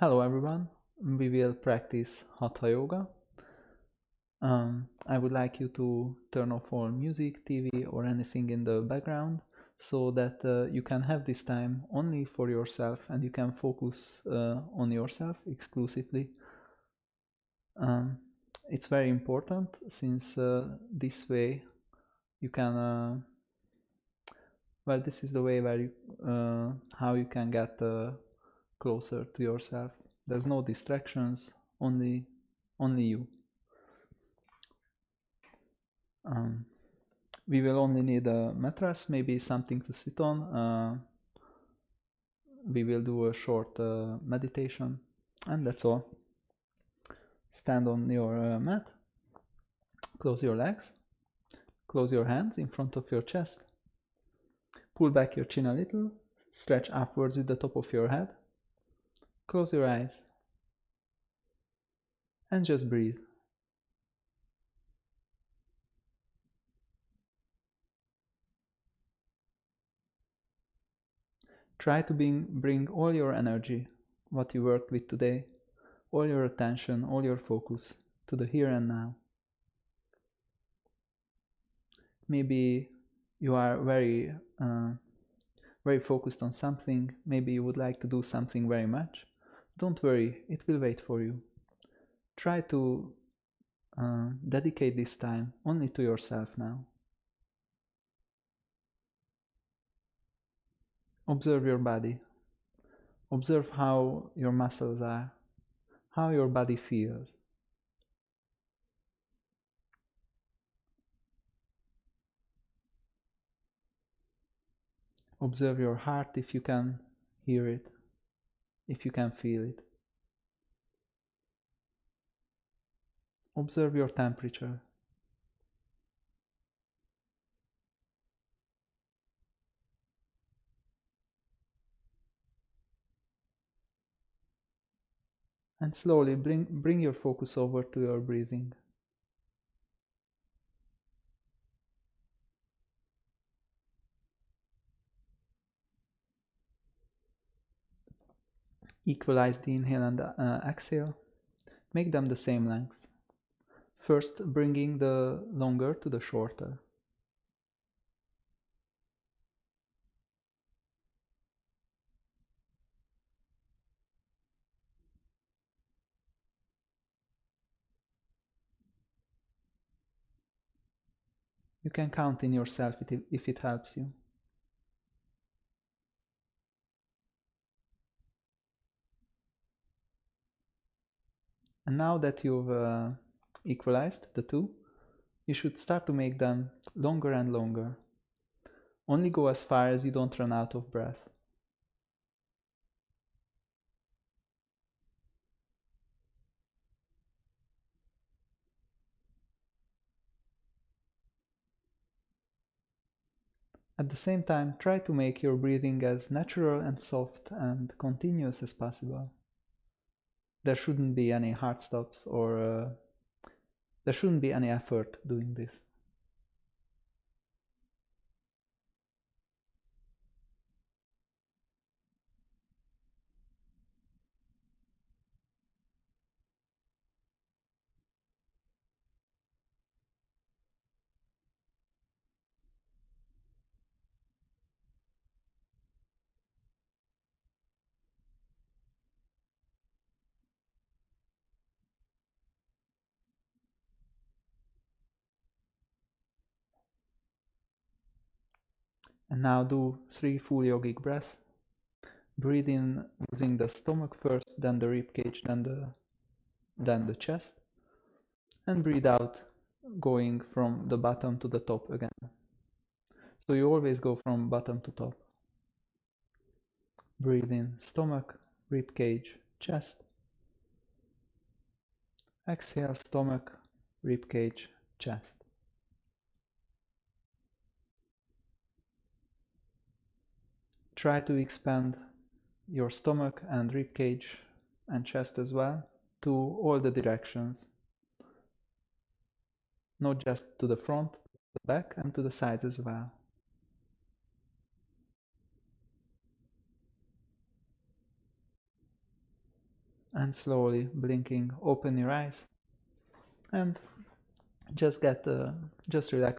Hello everyone, we will practice Hatha Yoga. I would like you to turn off all music, TV or anything in the background so that you can have this time only for yourself and you can focus on yourself exclusively. Um, it's very important since this way you can, this is the way where how you can get closer to yourself. There's no distractions, only you. Um, we will only need a mattress, maybe something to sit on. We will do a short meditation, and that's all. Stand on your mat, close your legs, close your hands in front of your chest, pull back your chin a little, stretch upwards with the top of your head, close your eyes, and just breathe. Try to bring all your energy, what you worked with today, all your attention, all your focus to the here and now. Maybe you are very focused on something. Maybe you would like to do something very much. Don't worry, it will wait for you. Try to dedicate this time only to yourself now. Observe your body. Observe how your muscles are, how your body feels. Observe your heart if you can hear it, if you can feel it. Observe your temperature. And slowly bring your focus over to your breathing. Equalize the inhale and exhale. Make them the same length. First, bringing the longer to the shorter. You can count in yourself if it helps you. And now that you've equalized the two, you should start to make them longer and longer. Only go as far as you don't run out of breath. At the same time, try to make your breathing as natural and soft and continuous as possible. There shouldn't be any hard stops or there shouldn't be any effort doing this. And now do 3 full yogic breaths. Breathe in using the stomach first, then the rib cage, then the chest. And breathe out going from the bottom to the top again. So you always go from bottom to top. Breathe in stomach, rib cage, chest. Exhale stomach, rib cage, chest. Try to expand your stomach and rib cage and chest as well to all the directions. Not just to the front, the back and to the sides as well. and slowly blinking, open your eyes and just just relax.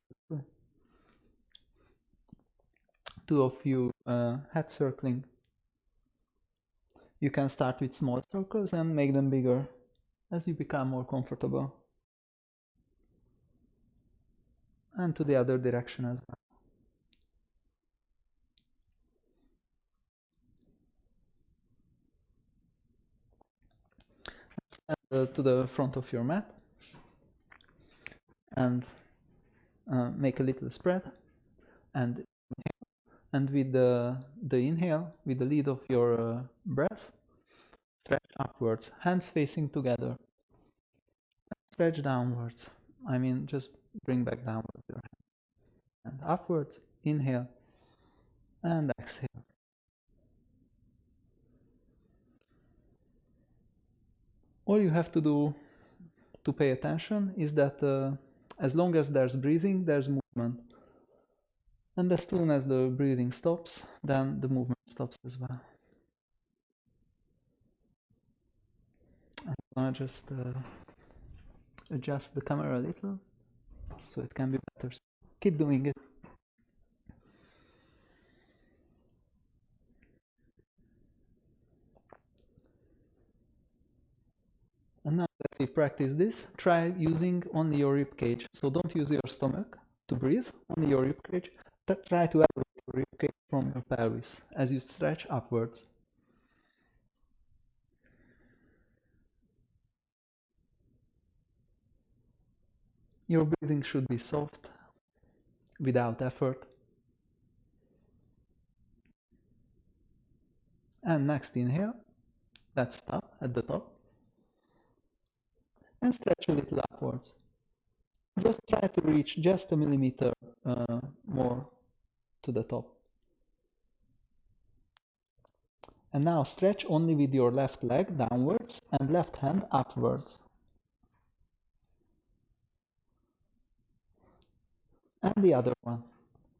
Two of you head circling. You can start with small circles and make them bigger as you become more comfortable. And to the other direction as well. Stand to the front of your mat and make a little spread, and with the inhale, with the lead of your breath, stretch upwards, hands facing together. Stretch downwards. I mean, just bring back downwards your hand. And upwards, inhale, and exhale. All you have to do to pay attention is that as long as there's breathing, there's movement. And as soon as the breathing stops, then the movement stops as well. I'm gonna just adjust the camera a little so it can be better. Keep doing it. And now that we practice this, try using only your rib cage. So don't use your stomach to breathe, only your rib cage. Try to elevate your rib cage from your pelvis as you stretch upwards. Your breathing should be soft, without effort. And next inhale, let's stop at the top. And stretch a little upwards. Just try to reach just a millimeter more to the top. And now stretch only with your left leg downwards and left hand upwards. And the other one.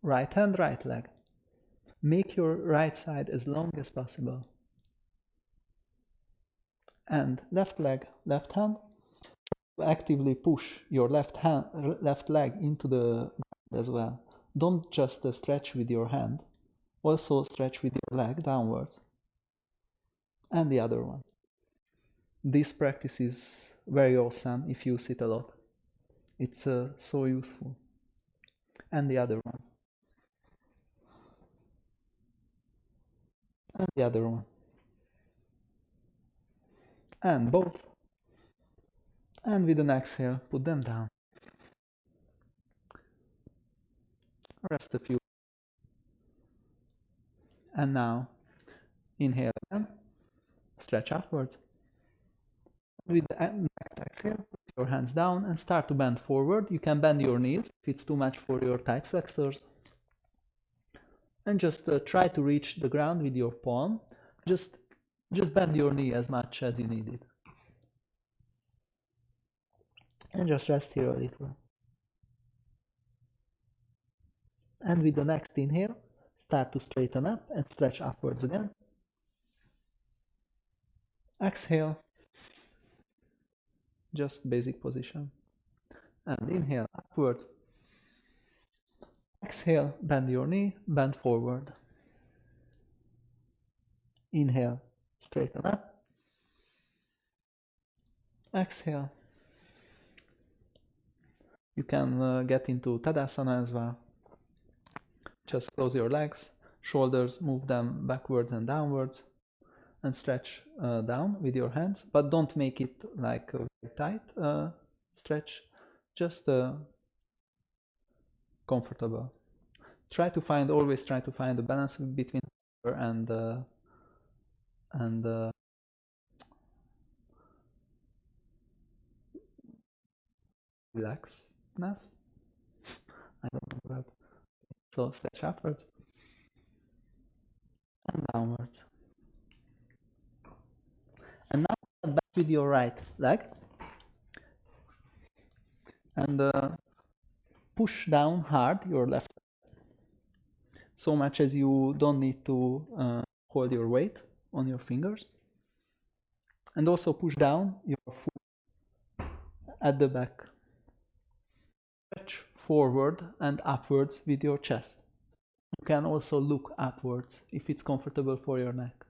Right hand, right leg. Make your right side as long as possible. And left leg, left hand. Actively push your left leg into the ground as well. Don't just stretch with your hand. Also stretch with your leg downwards. And the other one. This practice is very awesome if you sit a lot. It's so useful. And the other one. And the other one. And both. And with an exhale, put them down. Rest a few. And now, inhale again. Stretch upwards. With the next exhale, put your hands down and start to bend forward. You can bend your knees if it's too much for your tight flexors. And just try to reach the ground with your palm. Just bend your knee as much as you need it. And just rest here a little. And with the next inhale, start to straighten up and stretch upwards again. Exhale. Just basic position. And inhale upwards. Exhale, bend your knee, bend forward. Inhale, straighten up. Exhale. You can get into Tadasana as well. Just close your legs, shoulders, move them backwards and downwards, and stretch down with your hands, but don't make it like a very tight stretch, just comfortable. Always try to find a balance between and relaxedness. I don't know that. So stretch upwards and downwards. And now back with your right leg and push down hard your left leg. So much as you don't need to hold your weight on your fingers. And also push down your foot at the back. Stretch forward and upwards with your chest. You can also look upwards if it's comfortable for your neck.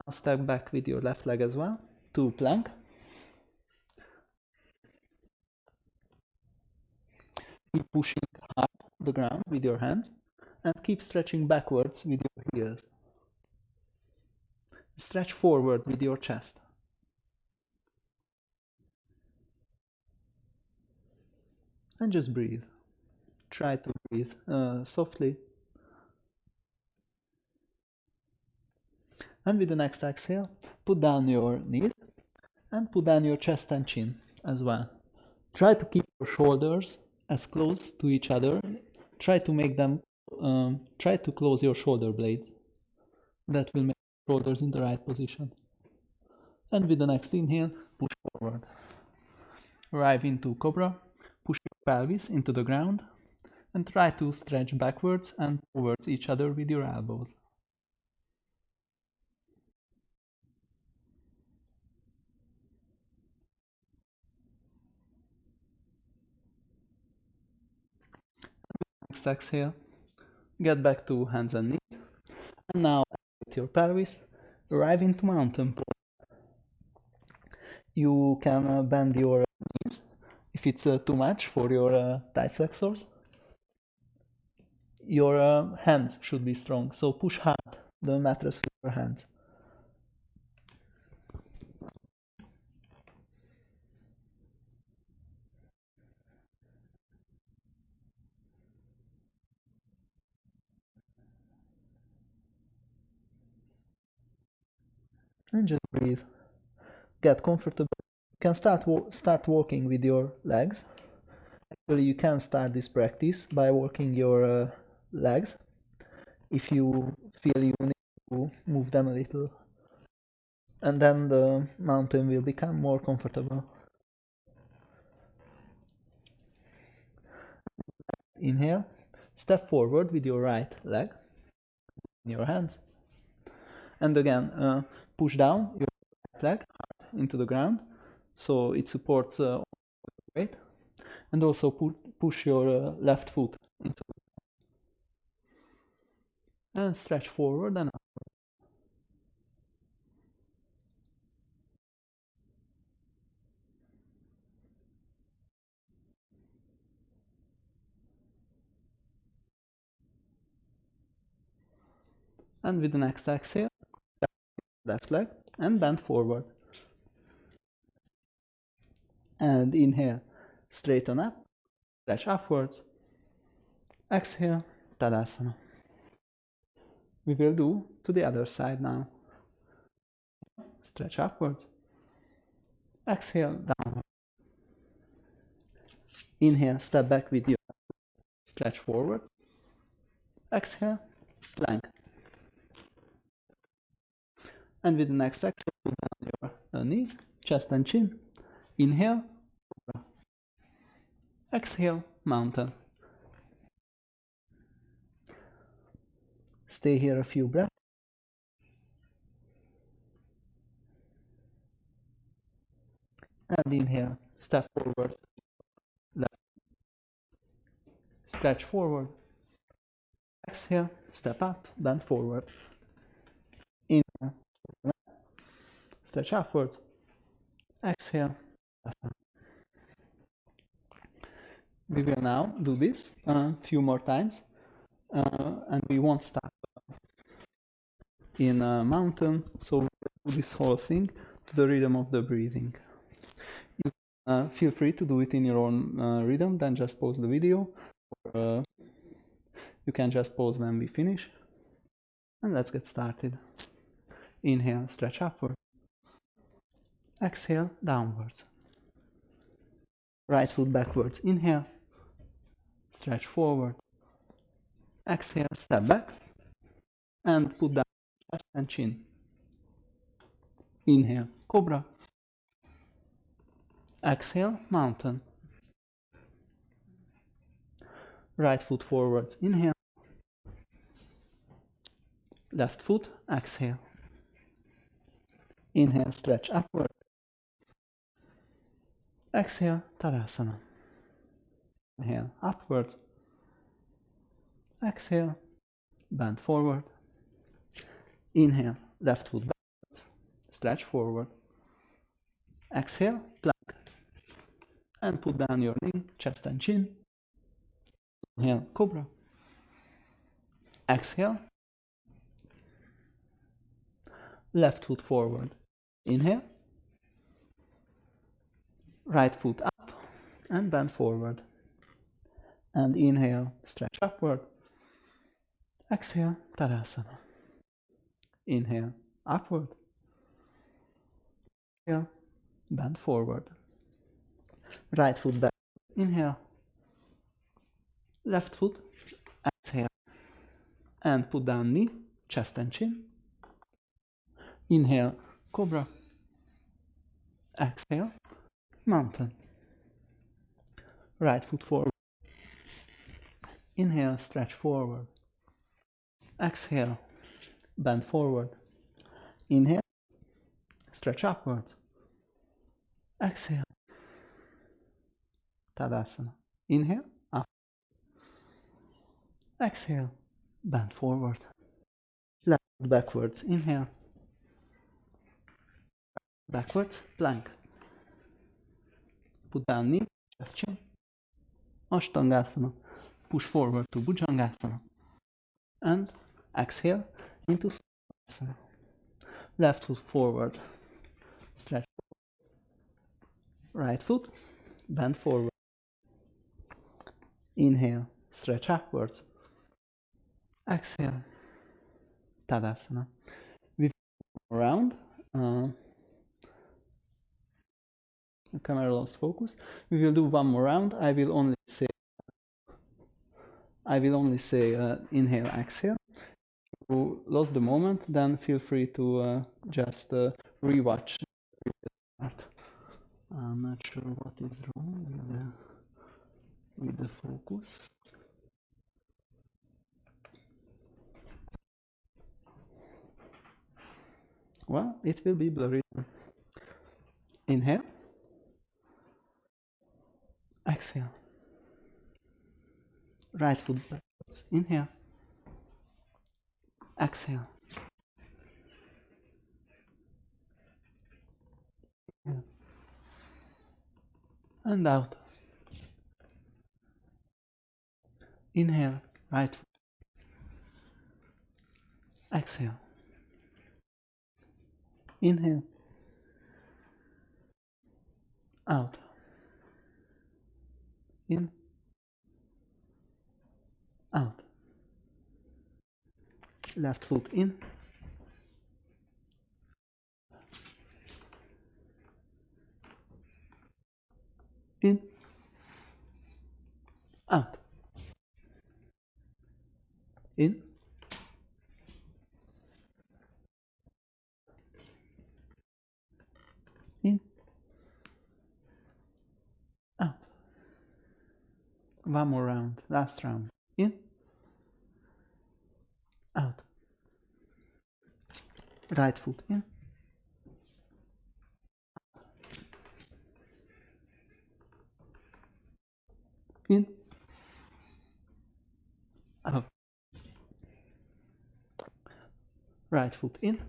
Now step back with your left leg as well to plank. Keep pushing hard the ground with your hands and keep stretching backwards with your heels. Stretch forward with your chest. And just breathe. Try to breathe softly. And with the next exhale, put down your knees and put down your chest and chin as well. Try to keep your shoulders as close to each other. Try to make them, try to close your shoulder blades. That will make your shoulders in the right position. And with the next inhale, push forward. Arrive into Cobra. Push your pelvis into the ground and try to stretch backwards and towards each other with your elbows. Next exhale, get back to hands and knees. And now with your pelvis, arrive into mountain pose. You can bend your knees if it's too much for your thigh flexors. Your hands should be strong, so push hard the mattress with your hands. And just breathe. Get comfortable. You can start walking with your legs. Actually, you can start this practice by walking your legs if you feel you need to move them a little. And then the mountain will become more comfortable. Inhale, step forward with your right leg in your hands. And again, push down your right leg into the ground so it supports weight. And also push your left foot into the ground. And stretch forward and up. And with the next exhale, step left leg and bend forward. And inhale, straighten up, stretch upwards. Exhale, Tadasana. We will do to the other side now. Stretch upwards. Exhale, downward. Inhale, step back with your stretch forward. Exhale, plank. And with the next exhale, put down your knees, chest and chin. Inhale, cobra. Exhale, mountain. Stay here a few breaths. And inhale, step forward, left. Stretch forward. Exhale, step up, bend forward. Inhale, stretch upward. Exhale. We will now do this a few more times, and we won't stop in a mountain, so we'll do this whole thing to the rhythm of the breathing. You feel free to do it in your own rhythm, then just pause the video, or you can just pause when we finish. And let's get started. Inhale, stretch upward. Exhale, downwards. Right foot backwards. Inhale, stretch forward. Exhale, step back. And put down chest and chin. Inhale, cobra. Exhale, mountain. Right foot forwards, inhale. Left foot, exhale. Inhale, stretch upward. Exhale, Tadasana. Inhale, upward. Exhale, bend forward. Inhale, left foot backwards. Stretch forward. Exhale, plank. And put down your knee, chest and chin. Inhale, cobra. Exhale. Left foot forward. Inhale. Right foot up and bend forward. And inhale, stretch upward. Exhale, Tadasana. Inhale, upward. Exhale, bend forward. Right foot back. Inhale. Left foot. Exhale. And put down knee, chest and chin. Inhale, cobra. Exhale, mountain. Right foot forward. Inhale, stretch forward. Exhale, bend forward. Inhale, stretch upward. Exhale, Tadasana. Inhale, up. Exhale, bend forward. Left foot backwards. Inhale. Backwards, plank. Put down knee, chest, chin. Ashtangasana. Push forward to Bhujangasana. And exhale into Sukhasana. Left foot forward. Stretch. Right foot, bend forward. Inhale, stretch upwards. Exhale, Tadasana. We go around. The camera lost focus. We will do one more round. I will only say inhale, exhale. If you lost the moment, then feel free to just rewatch the part. I'm not sure what is wrong with the focus. Well, it will be blurry. Inhale. Exhale. Right foot backwards. Inhale. Exhale. Inhale. And out. Inhale. Right foot. Exhale. Inhale. Out. In. Out. Left foot in. In. Out. In. In. Out. One more round. Last round. In. Out. Right foot in. In. Out. Right foot in.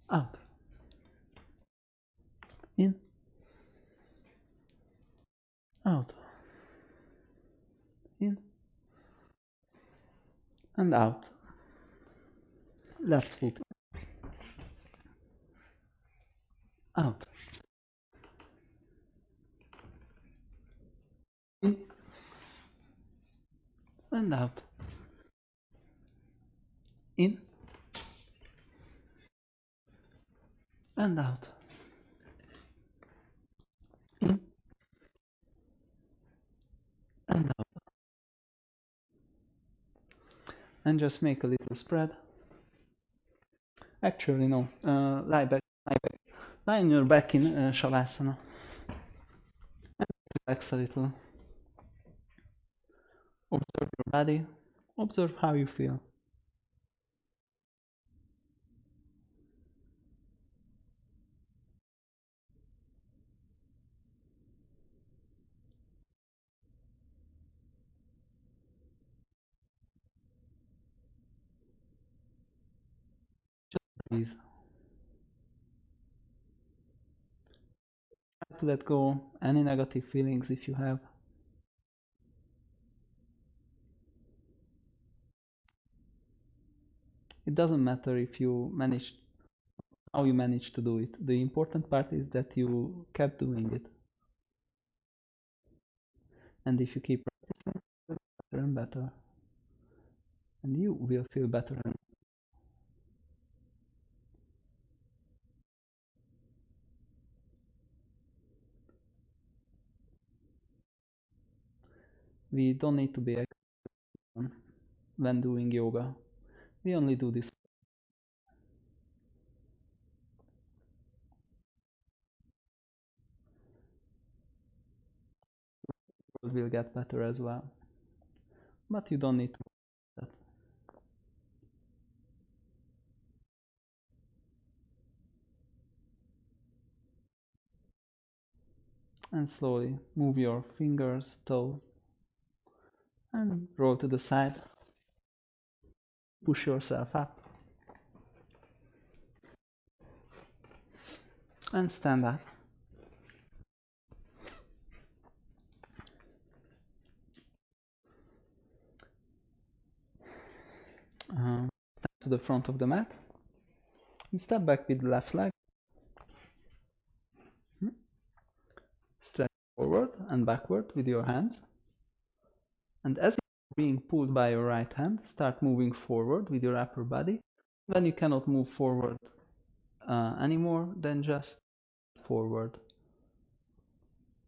Out. In. Out. In. And out. Left foot out. In. And out. In. And out. In. And out. And just make a little spread. Actually, no. Lie back. Lie on your back in Shavasana. And relax a little. Observe your body. Observe how you feel. Just breathe. Try to let go any negative feelings if you have. It doesn't matter if you manage how you manage to do it. The important part is that you kept doing it. And if you keep practicing, better and better. And you will feel better. We don't need to be expert when doing yoga. We only do this. Will get better as well. But you don't need to do that. And slowly move your fingers, toes, and roll to the side. Push yourself up. And stand up. Step to the front of the mat. And step back with the left leg. Stretch forward and backward with your hands. And as you're being pulled by your right hand, start moving forward with your upper body. When you cannot move forward anymore, then just forward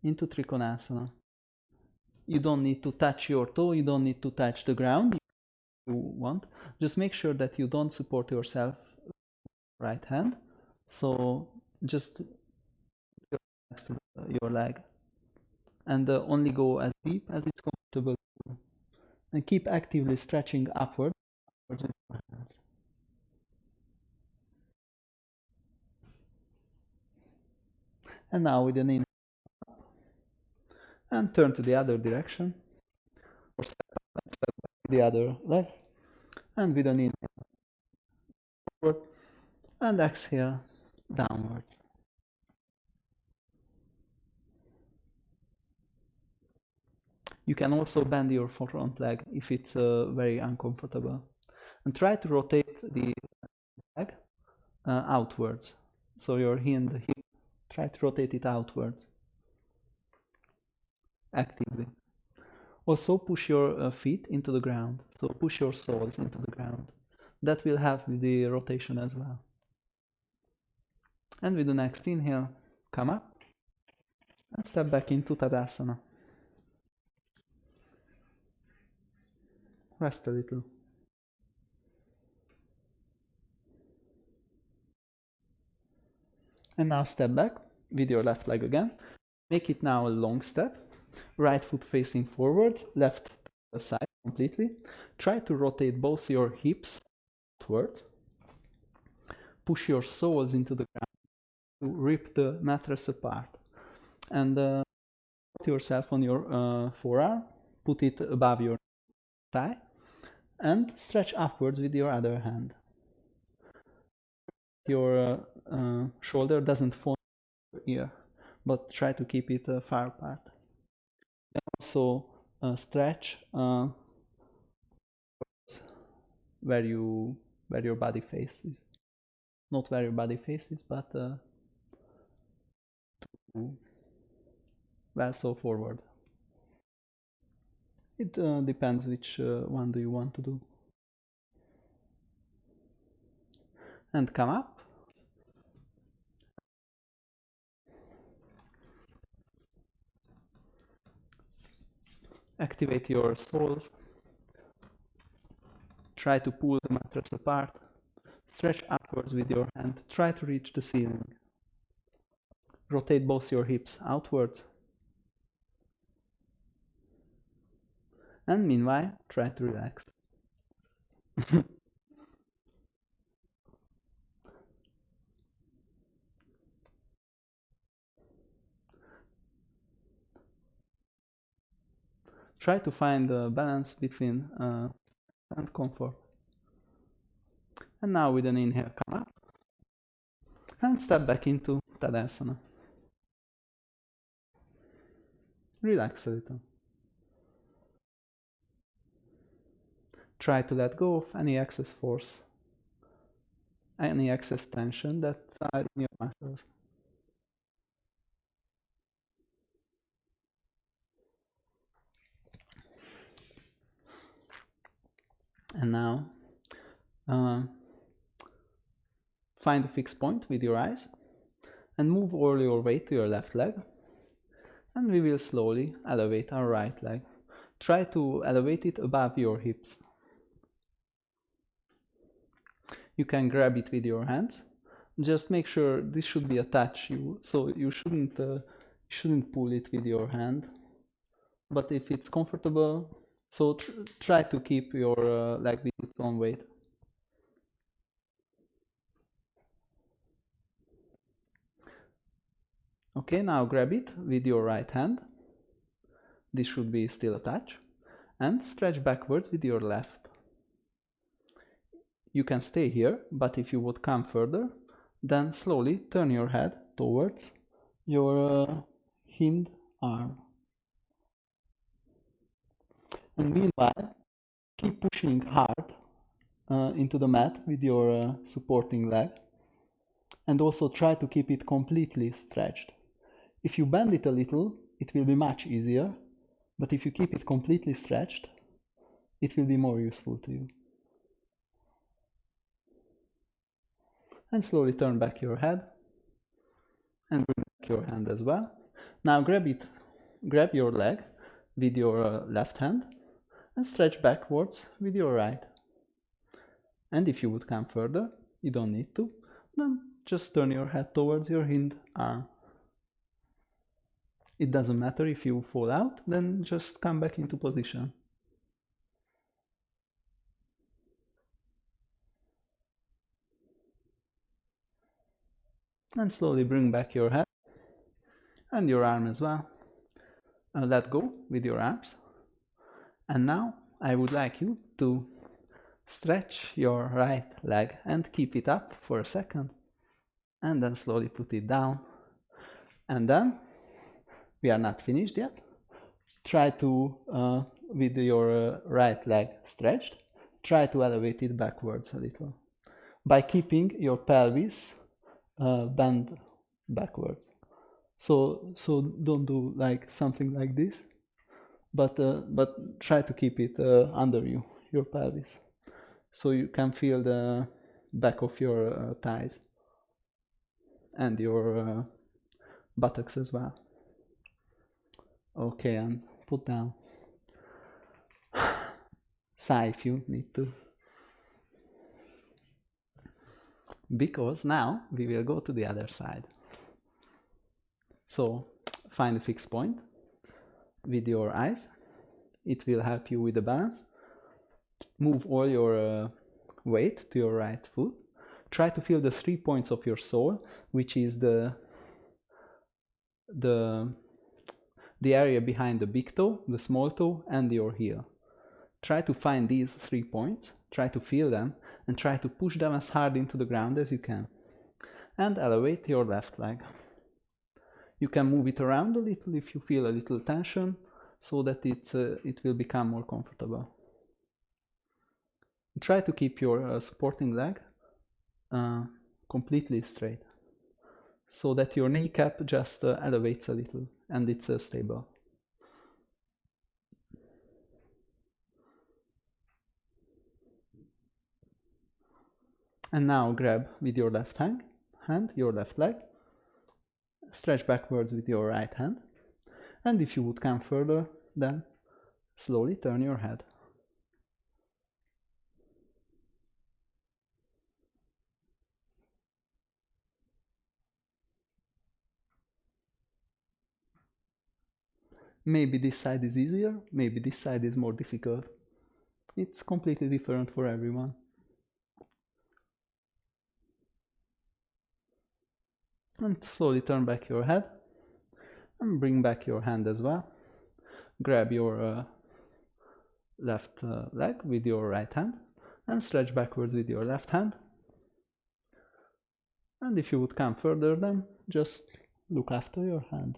into Trikonasana. You don't need to touch your toe, you don't need to touch the ground if you want. Just make sure that you don't support yourself right hand. So just next to your leg. And only go as deep as it's comfortable. And keep actively stretching upwards with your hands. And now with an inhale, and turn to the other direction, or step back to the other leg, and with an inhale forward, and exhale downwards. You can also bend your front leg if it's very uncomfortable. And try to rotate the leg outwards. So your hip, try to rotate it outwards actively. Also push your feet into the ground. So push your soles into the ground. That will help with the rotation as well. And with the next inhale, come up and step back into Tadasana. Rest a little. And now step back with your left leg again. Make it now a long step. Right foot facing forwards, left to the side completely. Try to rotate both your hips outwards. Push your soles into the ground to rip the mattress apart. And put yourself on your forearm. Put it above your thigh. And stretch upwards with your other hand. Your shoulder doesn't fall here, but try to keep it far apart. And also stretch where your body faces, not where your body faces, but well, so forward. It depends which one do you want to do. And come up. Activate your soles. Try to pull the mattress apart. Stretch upwards with your hand. Try to reach the ceiling. Rotate both your hips outwards. And meanwhile, try to relax. Try to find a balance between and comfort. And now with an inhale, come up and step back into Tadasana. Relax a little. Try to let go of any excess force, any excess tension that are in your muscles. And now find a fixed point with your eyes and move all your weight to your left leg. And we will slowly elevate our right leg. Try to elevate it above your hips. You can grab it with your hands. Just make sure this should be attached you, so you shouldn't pull it with your hand. But if it's comfortable, so try to keep your leg with its own weight. Okay, now grab it with your right hand. This should be still attached. And stretch backwards with your left. You can stay here, but if you would come further, then slowly turn your head towards your hind arm. And meanwhile, keep pushing hard into the mat with your supporting leg. And also try to keep it completely stretched. If you bend it a little, it will be much easier. But if you keep it completely stretched, it will be more useful to you. And slowly turn back your head and bring back your hand as well. Now grab your leg with your left hand and stretch backwards with your right. And if you would come further, you don't need to, then just turn your head towards your hind arm. It doesn't matter if you fall out, then just come back into position. And slowly bring back your head and your arm as well. And let go with your arms. And now I would like you to stretch your right leg and keep it up for a second. And then slowly put it down. And then, we are not finished yet. Try to, with your right leg stretched, try to elevate it backwards a little. By keeping your pelvis bend backwards. So don't do like something like this, but try to keep it under your pelvis, so you can feel the back of your thighs and your buttocks as well. Okay, and put down. Sigh if you need to. Because now we will go to the other side. So find a fixed point with your eyes. It will help you with the balance. Move all your weight to your right foot. Try to feel the 3 points of your sole, which is the area behind the big toe, the small toe, and your heel. Try to find these 3 points, try to feel them, and try to push them as hard into the ground as you can. And elevate your left leg. You can move it around a little if you feel a little tension, so that it will become more comfortable. Try to keep your supporting leg completely straight, so that your kneecap just elevates a little and it's stable. And now grab with your left hand your left leg, stretch backwards with your right hand, and if you would come further, then slowly turn your head. Maybe this side is easier, maybe this side is more difficult. It's completely different for everyone. And slowly turn back your head and bring back your hand as well. Grab your left leg with your right hand and stretch backwards with your left hand. And if you would come further, then just look after your hand.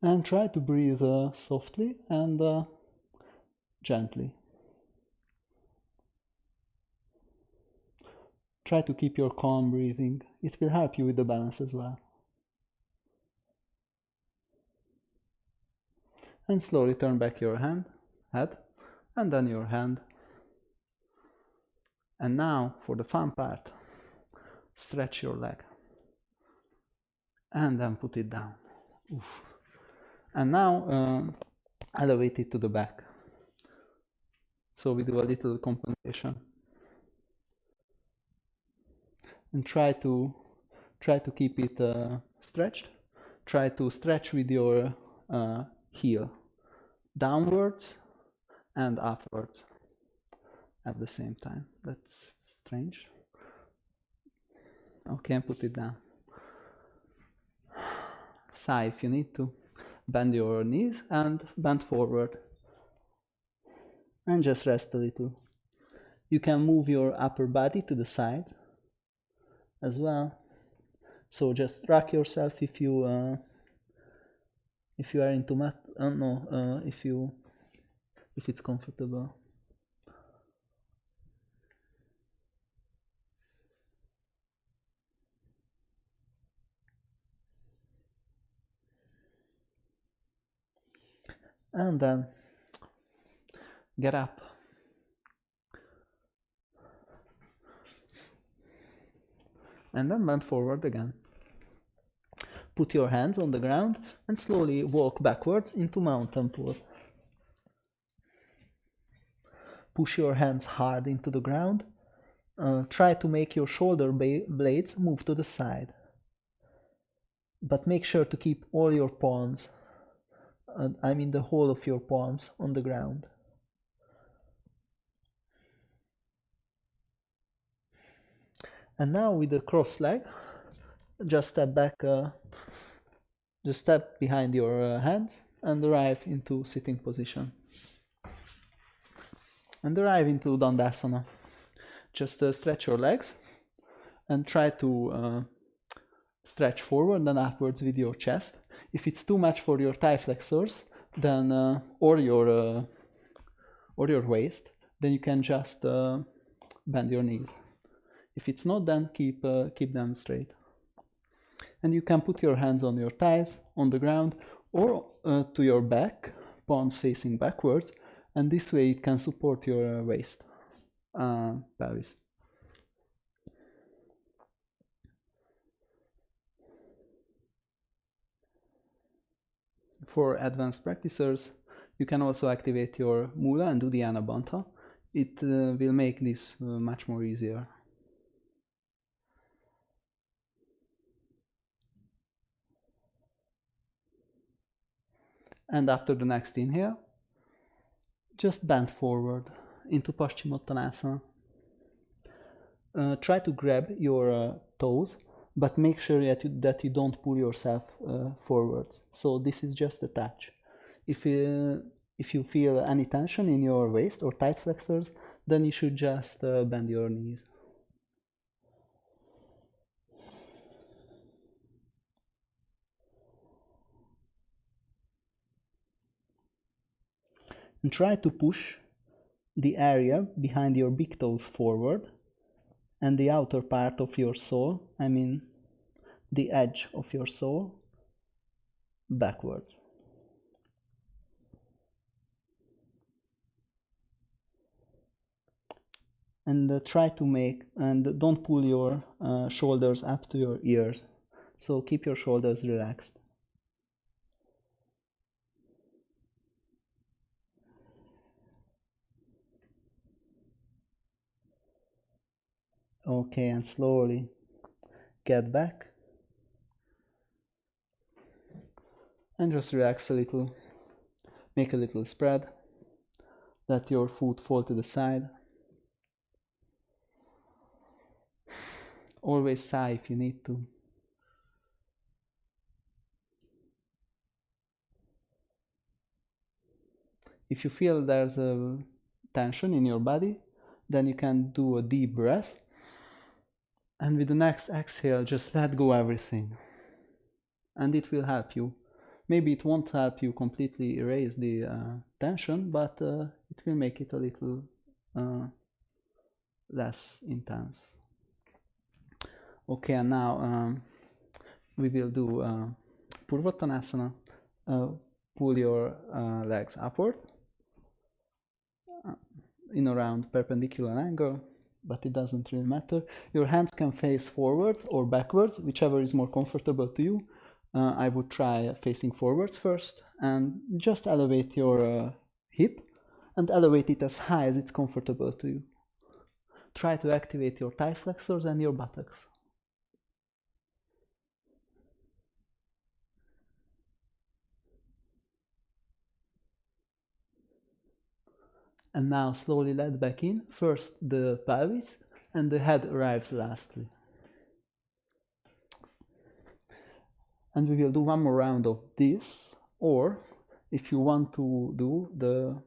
And try to breathe softly and gently. Try to keep your calm breathing. It will help you with the balance as well. And slowly turn back your head, and then your hand. And now for the fun part, stretch your leg. And then put it down. Oof. And now elevate it to the back. So we do a little compensation. And try to keep it stretched. Try to stretch with your heel downwards and upwards at the same time. That's strange. Okay, and put it down. Sigh if you need to. Bend your knees and bend forward. And just rest a little. You can move your upper body to the side as well. So just rock yourself if you are into mat. If it's comfortable. And then get up. And then bend forward again. Put your hands on the ground and slowly walk backwards into mountain pose. Push your hands hard into the ground. Try to make your shoulder blades move to the side. But make sure to keep all your palms, the whole of your palms on the ground. And now with the cross leg, just step back, just step behind your hands and arrive into sitting position. And arrive into Dandasana. Just stretch your legs and try to stretch forward and upwards with your chest. If it's too much for your thigh flexors, then or your waist, then you can just bend your knees. If it's not, then keep them straight. And you can put your hands on your thighs, on the ground, or to your back, palms facing backwards, and this way it can support your waist, pelvis. For advanced practitioners, you can also activate your mula and do the anabandha. It will make this much more easier. And after the next inhale, just bend forward into Paschimottanasana. Try to grab your toes, but make sure that you don't pull yourself forwards. So this is just a touch. If you feel any tension in your waist or tight flexors, then you should just bend your knees. And try to push the area behind your big toes forward and the outer part of your sole, the edge of your sole, backwards. And try to don't pull your shoulders up to your ears. So keep your shoulders relaxed. Okay, and slowly get back and just relax a little. Make a little spread. Let your foot fall to the side. Always sigh if you need to. If you feel there's a tension in your body, then you can do a deep breath. And with the next exhale, just let go everything. And it will help you. Maybe it won't help you completely erase the tension, but it will make it a little less intense. Okay, and now we will do Purva Tanasana. Pull your legs upward in a round perpendicular angle, but it doesn't really matter. Your hands can face forward or backwards, whichever is more comfortable to you. I would try facing forwards first, and just elevate your hip and elevate it as high as it's comfortable to you. Try to activate your thigh flexors and your buttocks. And now slowly let back in, first the pelvis, and the head arrives lastly. And we will do one more round of this, or if you want to do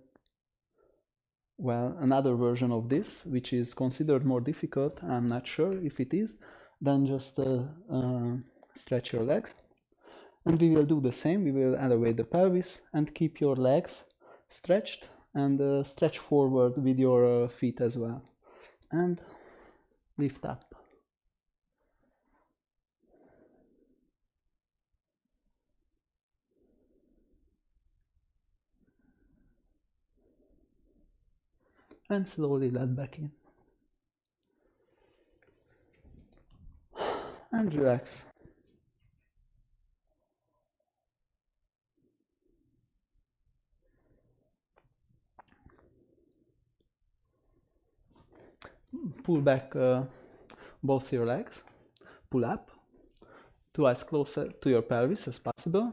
another version of this, which is considered more difficult, I'm not sure if it is, then just stretch your legs. And we will do the same, we will elevate the pelvis and keep your legs stretched, and stretch forward with your feet as well. And lift up. And slowly let back in. And relax. Pull back both your legs. Pull up to as close to your pelvis as possible.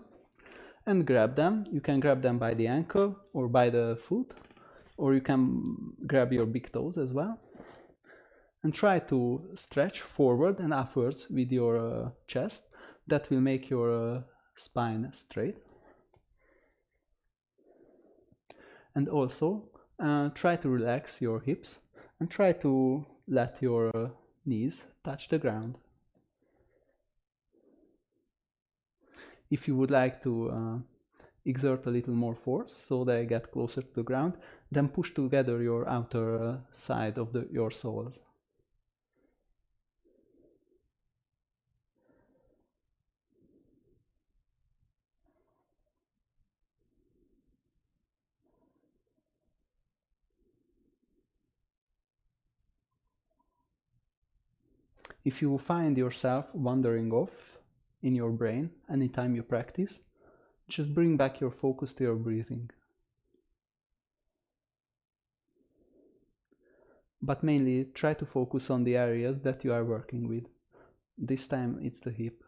And grab them. You can grab them by the ankle or by the foot, or you can grab your big toes as well. And try to stretch forward and upwards with your chest. That will make your spine straight. And also try to relax your hips and try to let your knees touch the ground. If you would like to exert a little more force so they get closer to the ground, then push together your outer side of your soles. If you find yourself wandering off in your brain anytime you practice, just bring back your focus to your breathing. But mainly try to focus on the areas that you are working with. This time it's the hip.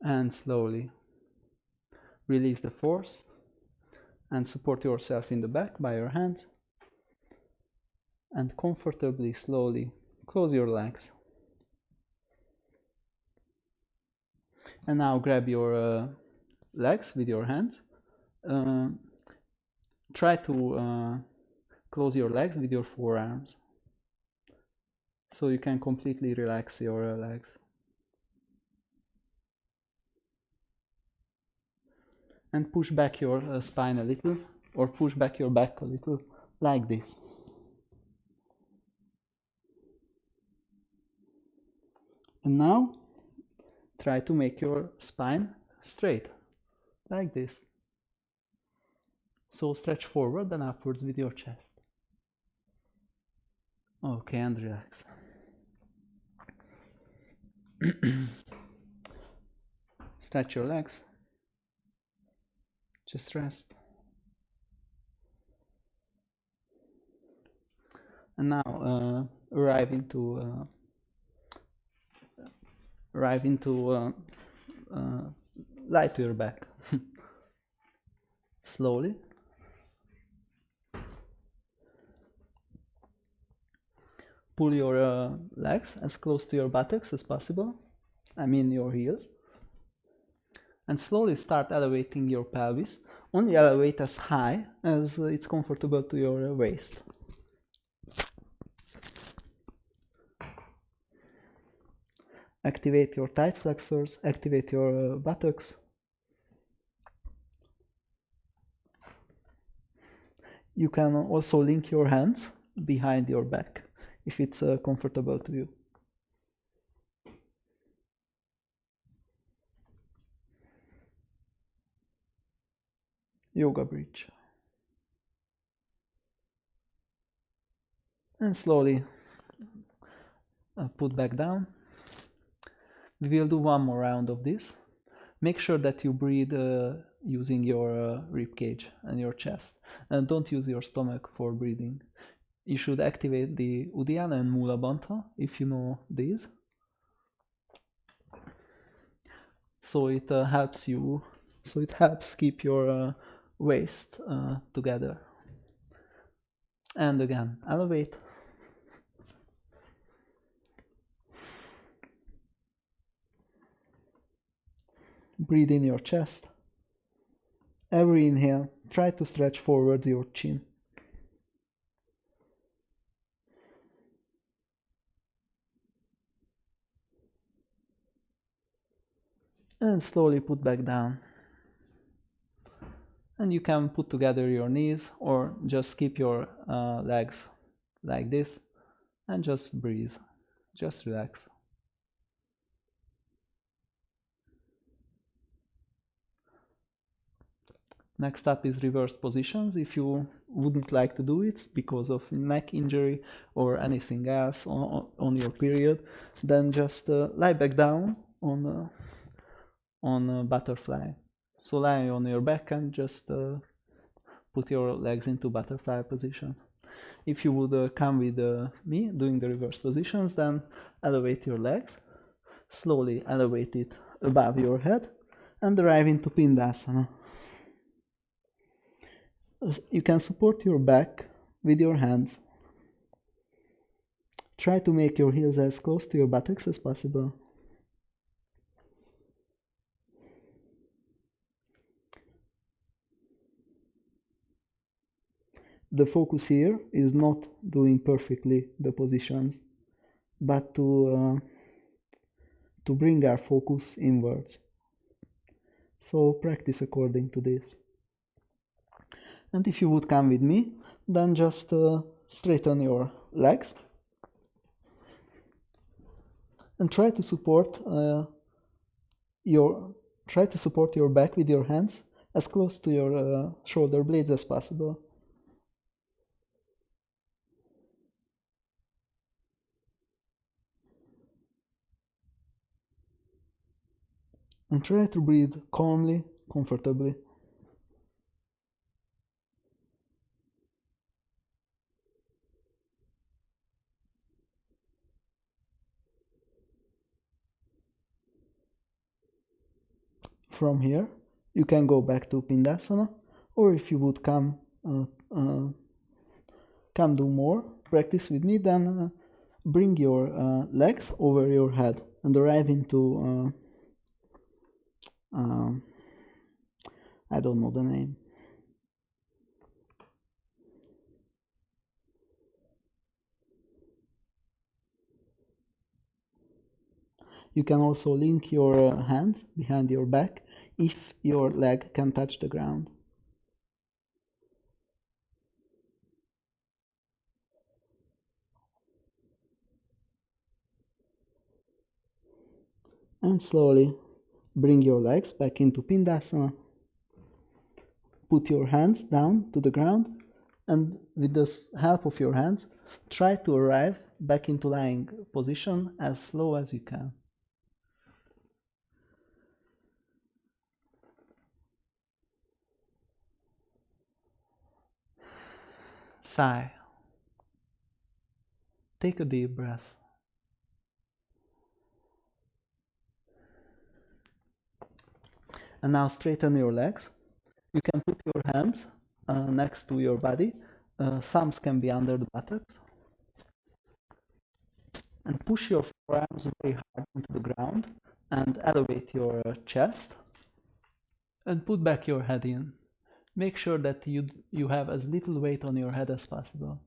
And slowly release the force and support yourself in the back by your hands. And comfortably, slowly close your legs. And now grab your legs with your hands. Try to close your legs with your forearms, so you can completely relax your legs. And push back your spine a little, or push back your back a little, like this. And now try to make your spine straight, like this. So stretch forward and upwards with your chest. Okay, and relax. Stretch your legs. Just rest. And now arrive into lie to your back. Slowly. Pull your legs as close to your buttocks as possible. I mean your heels. And slowly start elevating your pelvis. Only elevate as high as it's comfortable to your waist. Activate your tight flexors, activate your buttocks. You can also link your hands behind your back if it's comfortable to you. Yoga bridge. And slowly put back down. We will do one more round of this. Make sure that you breathe using your rib cage and your chest. And don't use your stomach for breathing. You should activate the Uddiyana and Mula Bandha, if you know these. So it helps keep your waist together. And again, elevate. Breathe in your chest. Every inhale, try to stretch forward your chin. And slowly put back down. And you can put together your knees or just keep your legs like this and just breathe. Just relax. Next up is reverse positions. If you wouldn't like to do it because of neck injury or anything else on your period, then just lie back down on a butterfly. So lie on your back and just put your legs into butterfly position. If you would come with me doing the reverse positions, then elevate your legs, slowly elevate it above your head and arrive into Pindasana. You can support your back with your hands. Try to make your heels as close to your buttocks as possible. The focus here is not doing perfectly the positions, but to bring our focus inwards. So practice according to this. And if you would come with me, then just straighten your legs and try to support your back with your hands as close to your shoulder blades as possible. And try to breathe calmly, comfortably. From here, you can go back to Pindasana, or if you would come do more practice with me, then bring your legs over your head and arrive into I don't know the name. You can also link your hands behind your back if your leg can touch the ground. And slowly bring your legs back into Pindasana. Put your hands down to the ground and with the help of your hands, try to arrive back into lying position as slow as you can. Sigh. Take a deep breath. And now straighten your legs. You can put your hands next to your body. Thumbs can be under the buttocks. And push your forearms very hard into the ground and elevate your chest. And put back your head in. Make sure that you have as little weight on your head as possible.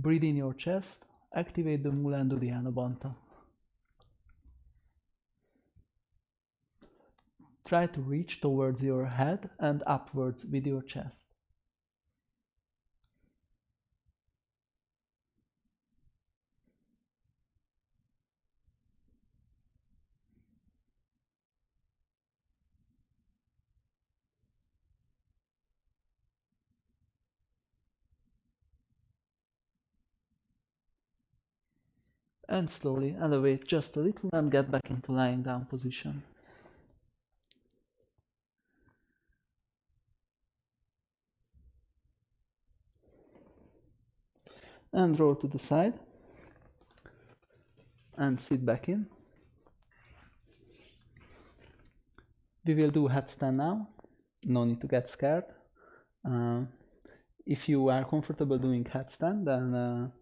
Breathe in your chest. Activate the Mula and Uddiyana Bandha. Try to reach towards your head and upwards with your chest. And slowly elevate just a little and get back into lying down position. And roll to the side. And sit back in. We will do headstand now. No need to get scared. If you are comfortable doing headstand, then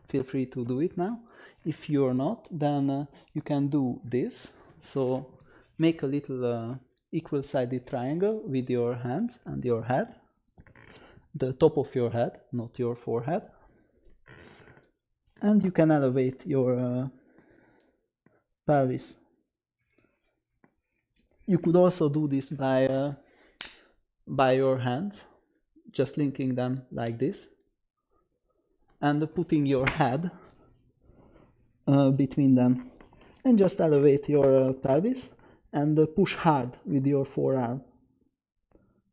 feel free to do it now. If you're not, then you can do this. So make a little equal-sided triangle with your hands and your head. The top of your head, not your forehead. And you can elevate your pelvis. You could also do this by your hands, just linking them like this, and putting your head between them, and just elevate your pelvis and push hard with your forearm.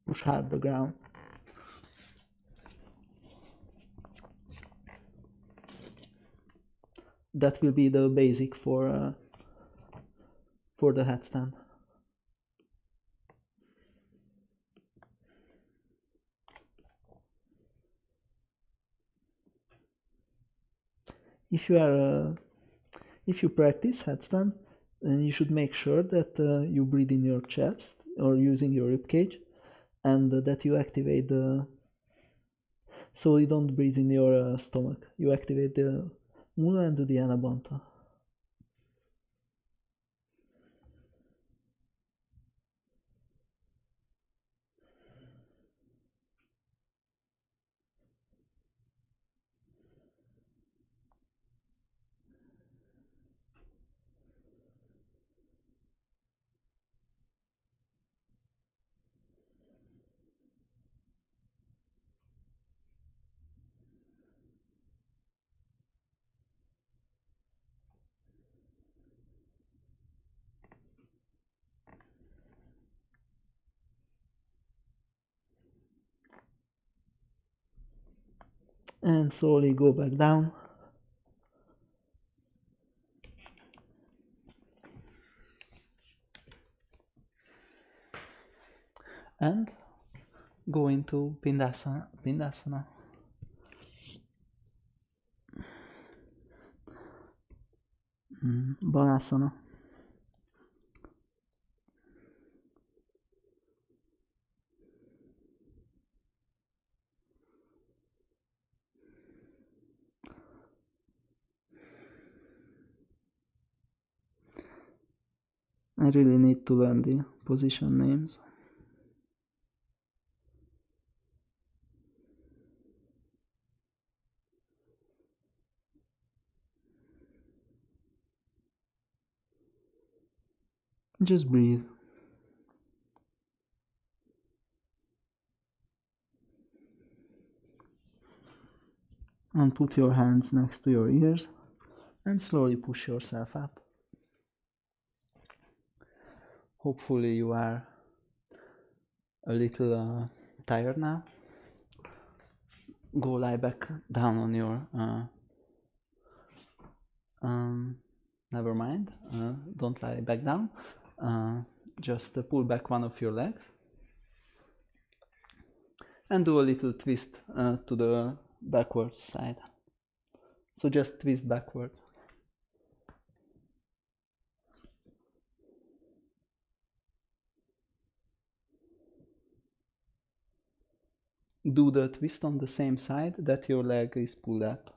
Push hard the ground. That will be the basic for the headstand. If you practice headstand, then you should make sure that you breathe in your chest or using your ribcage, and that you activate so you don't breathe in your stomach. You activate the Mula and Uddiyana Bandha. And slowly go back down. And go into Pindasana. Balasana. I really need to learn the position names. Just breathe. And put your hands next to your ears and slowly push yourself up. Hopefully you are a little tired now. Go lie back down on your never mind, don't lie back down. Just pull back one of your legs and do a little twist to the backwards side. So just twist backward. Do the twist on the same side that your leg is pulled up.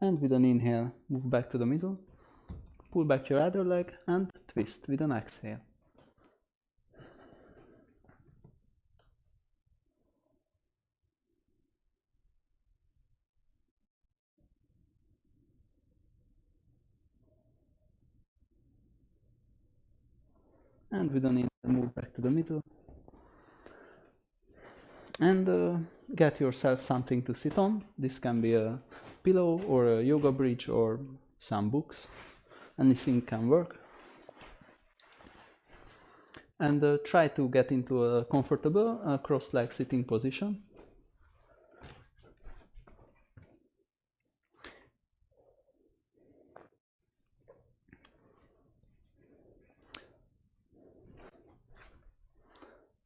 And with an inhale, move back to the middle, pull back your other leg and twist with an exhale. And with an inhale, move back to the middle. And get yourself something to sit on. This can be a pillow or a yoga bridge or some books. Anything can work. And try to get into a comfortable cross-leg sitting position.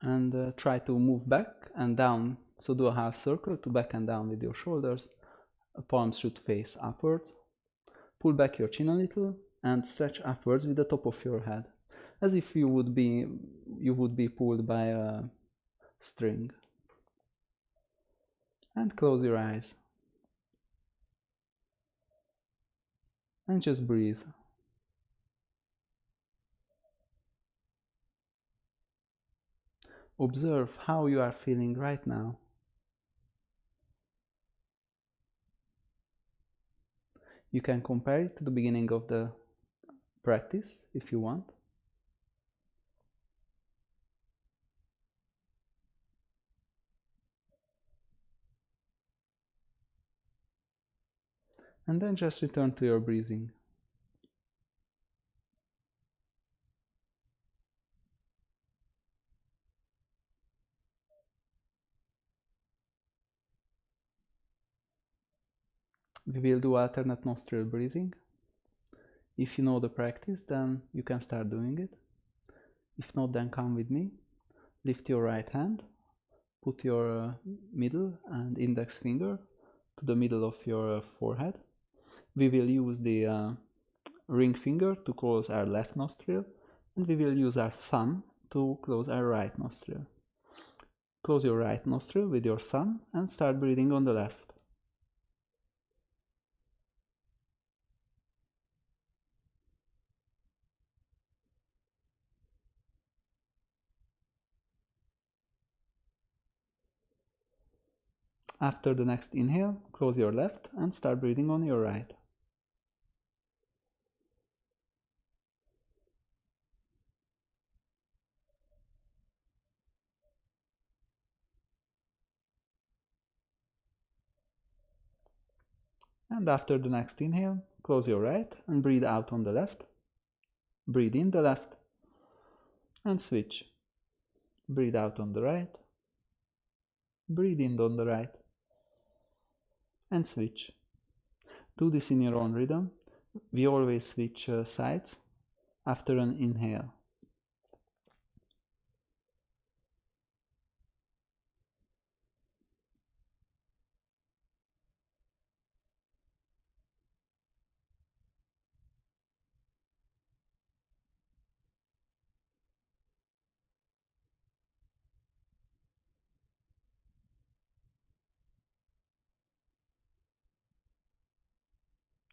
And try to move back and down. So do a half circle to back and down with your shoulders. Palms should face upwards. Pull back your chin a little and stretch upwards with the top of your head, as if you would be pulled by a string. And close your eyes. And just breathe. Observe how you are feeling right now. You can compare it to the beginning of the practice if you want. And then just return to your breathing. We will do alternate nostril breathing. If you know the practice, then you can start doing it. If not, then come with me. Lift your right hand, put your middle and index finger to the middle of your forehead. We will use the ring finger to close our left nostril, and we will use our thumb to close our right nostril. Close your right nostril with your thumb and start breathing on the left. After the next inhale, close your left and start breathing on your right. And after the next inhale, close your right and breathe out on the left. Breathe in the left and switch. Breathe out on the right. Breathe in on the right and switch. Do this in your own rhythm. We always switch sides after an inhale.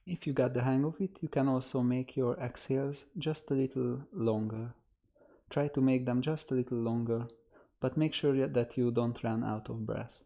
If you got the hang of it, you can also make your exhales just a little longer. Try to make them just a little longer, but make sure that you don't run out of breath.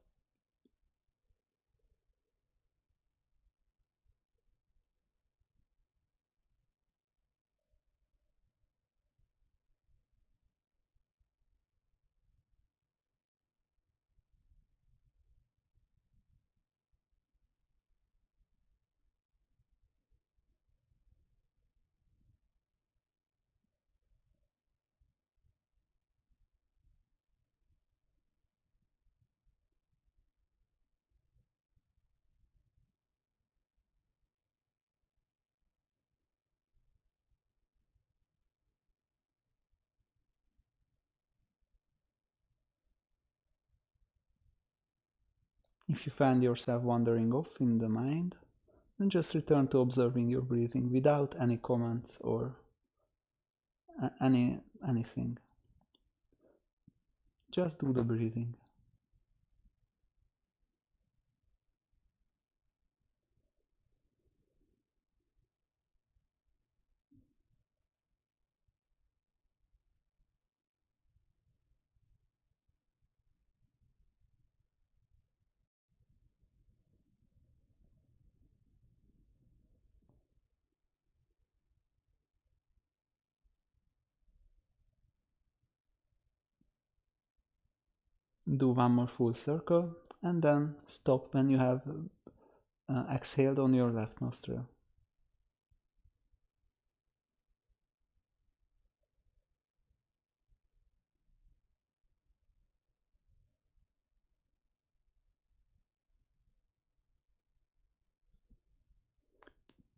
If you find yourself wandering off in the mind, then just return to observing your breathing without any comments or anything. Just do the breathing. Do one more full circle and then stop when you have exhaled on your left nostril.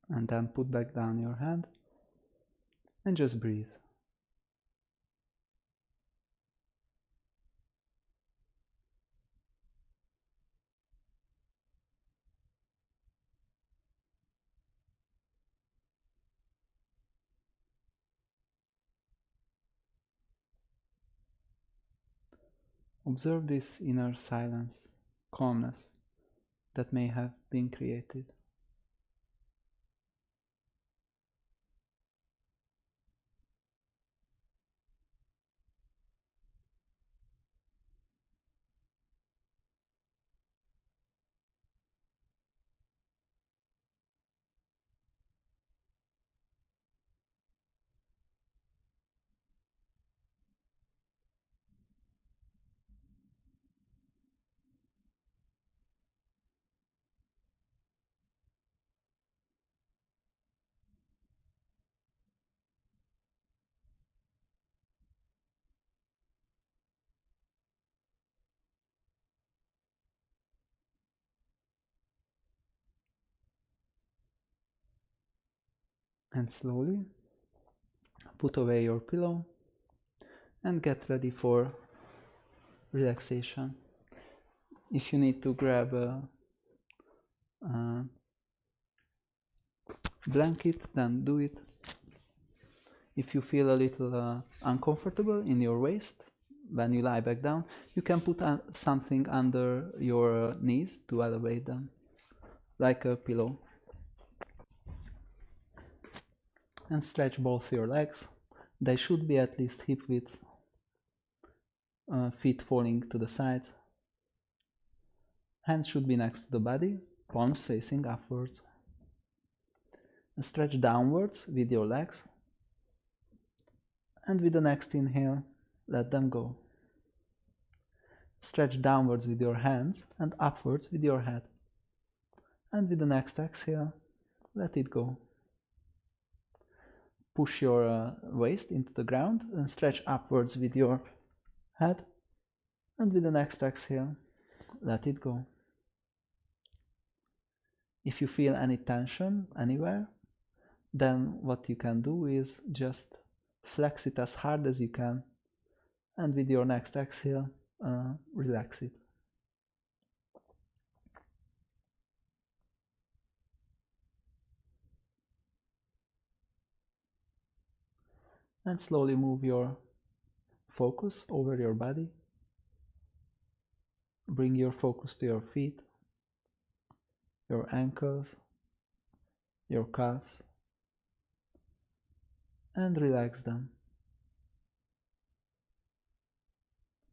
And then put back down your hand and just breathe. Observe this inner silence, calmness that may have been created. And slowly put away your pillow and get ready for relaxation. If you need to grab a blanket, then do it. If you feel a little uncomfortable in your waist when you lie back down, you can put something under your knees to elevate them, like a pillow. And stretch both your legs. They should be at least hip width, feet falling to the sides. Hands should be next to the body, palms facing upwards. And stretch downwards with your legs. And with the next inhale, let them go. Stretch downwards with your hands and upwards with your head. And with the next exhale, let it go. Push your waist into the ground and stretch upwards with your head. And with the next exhale, let it go. If you feel any tension anywhere, then what you can do is just flex it as hard as you can, and with your next exhale, relax it. And slowly move your focus over your body. Bring your focus to your feet, your ankles, your calves, and relax them.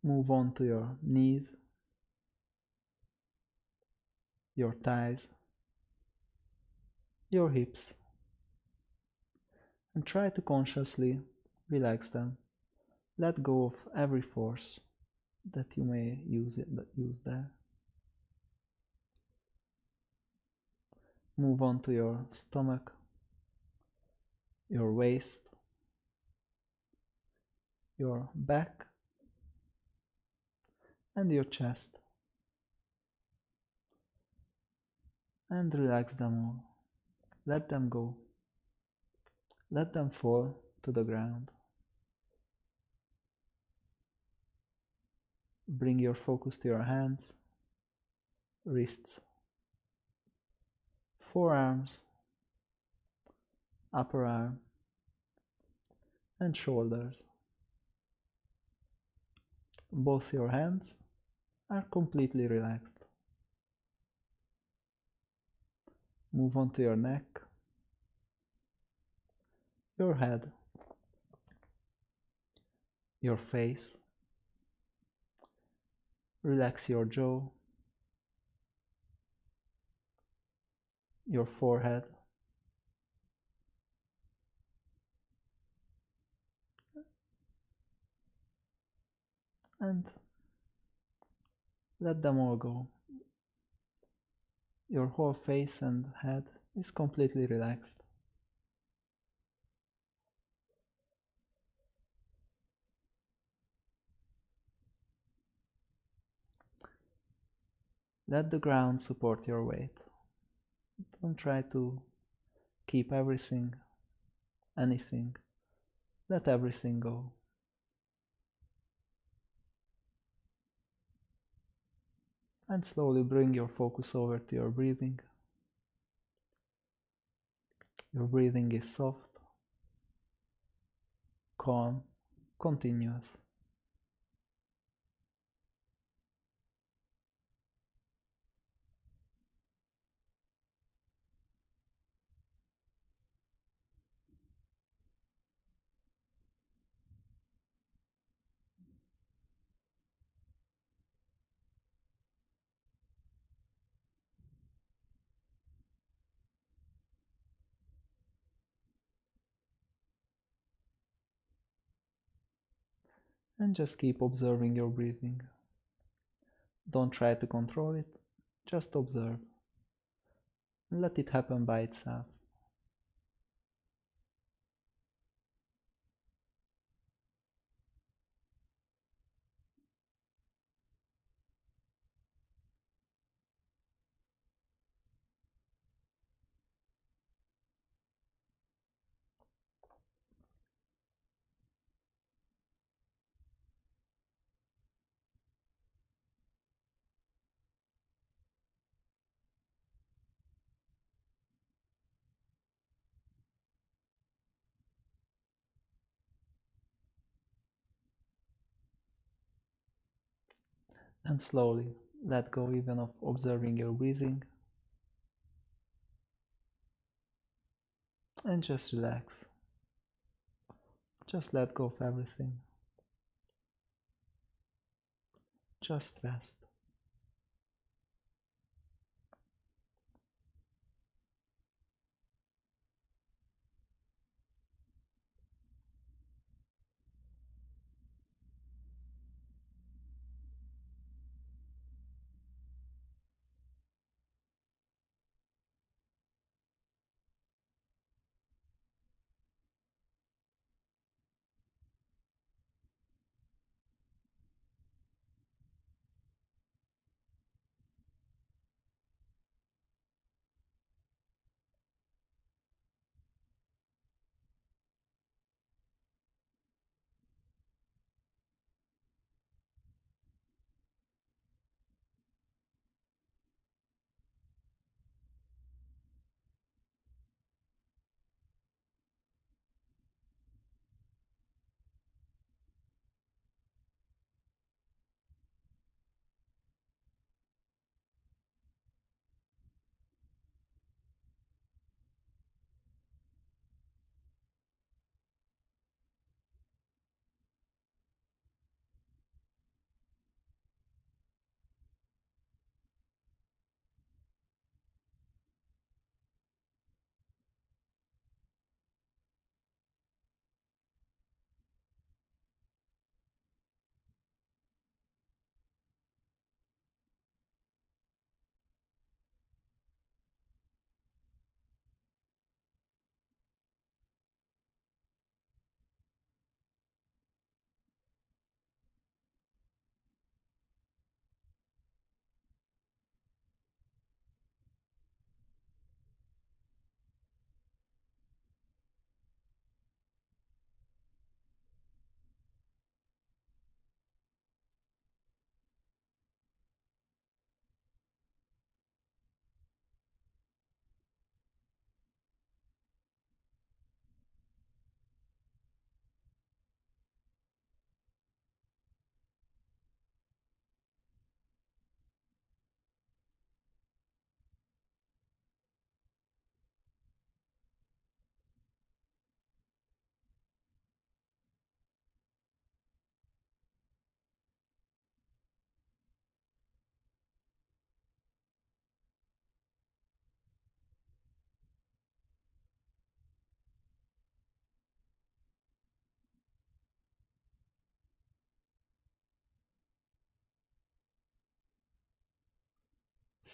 Move on to your knees, your thighs, your hips, and try to consciously relax them. Let go of every force that you may use there. Move on to your stomach, your waist, your back, and your chest. And relax them all. Let them go. Let them fall to the ground. Bring your focus to your hands. wrists, forearms, upper arm, and shoulders. Both your hands are completely relaxed. Move on to your neck, your head, your face. Relax your jaw, your forehead, and let them all go. Your whole face and head is completely relaxed. Let the ground support your weight. Don't try to keep everything, anything. Let everything go. And slowly bring your focus over to your breathing. Your breathing is soft, calm, continuous. And just keep observing your breathing. Don't try to control it, just observe. And let it happen by itself. And slowly let go even of observing your breathing. And just relax. Just let go of everything. Just rest.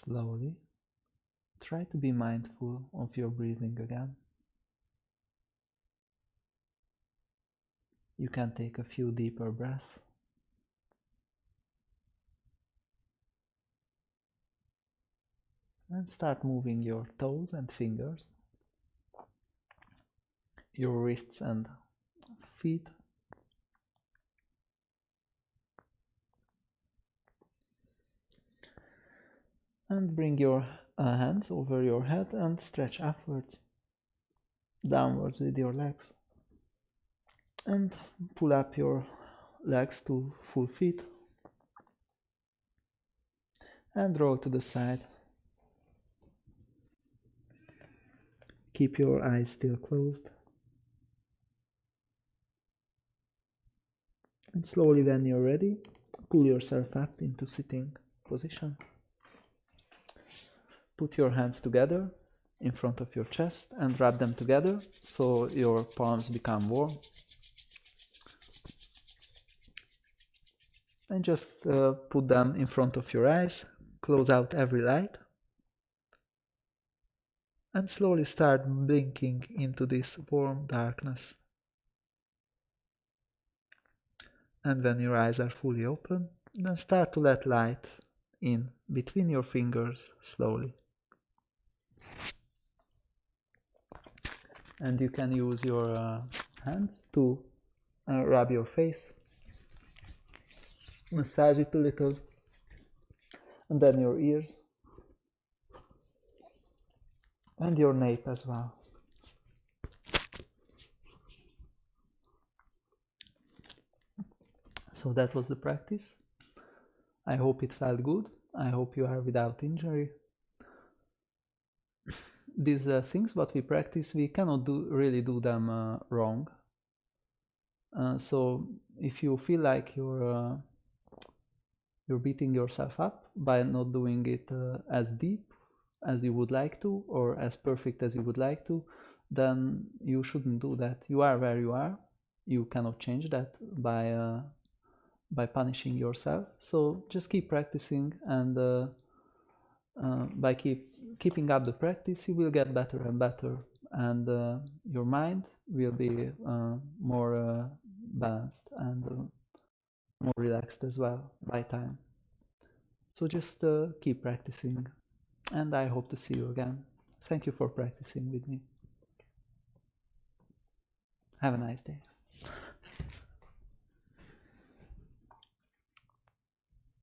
slowly try to be mindful of your breathing again. You can take a few deeper breaths. And start moving your toes and fingers, your wrists and feet. And bring your hands over your head and stretch upwards, downwards with your legs. And pull up your legs to full feet. And roll to the side. Keep your eyes still closed. And slowly, when you're ready, pull yourself up into sitting position. Put your hands together in front of your chest and rub them together so your palms become warm. And just put them in front of your eyes, close out every light, and slowly start blinking into this warm darkness. And when your eyes are fully open, then start to let light in between your fingers slowly. And you can use your hands to rub your face, massage it a little, and then your ears, and your nape as well. So that was the practice. I hope it felt good. I hope you are without injury. These things what we practice, we cannot really do them wrong. So if you feel like you're beating yourself up by not doing it as deep as you would like to, or as perfect as you would like to, then you shouldn't do that. You are where you are. You cannot change that by punishing yourself. So just keep practicing, and by keeping up the practice, you will get better and better, and your mind will be more balanced and more relaxed as well by time. So just keep practicing, and I hope to see you again. Thank you for practicing with me. Have a nice day.